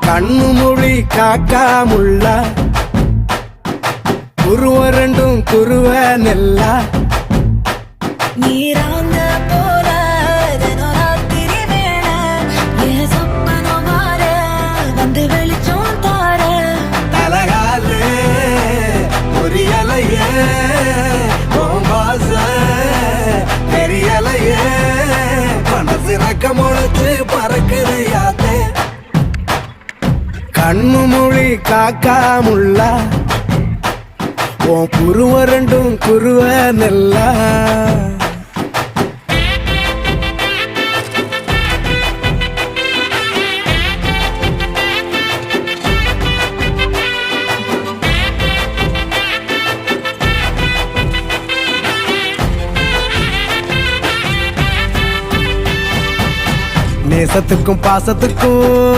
கண்ணு மொழி காக்காமுள்ள குருவ ரெண்டும் குருவ நெல்லா நீராங்க போல ராத்திரி வேண என் சொப்பனோ மாற வந்து வெளிச்சம் தார தலகாலே பொரியலையே பாச பெரியலையே மனசு ரக்க முளைச்சு பறக்குது யாத்தே கண்ணு மொழி காக்காமுள்ள உன் குருவ ரெண்டும் குருவ நெல்லா நேசத்துக்கும் பாசத்துக்கும்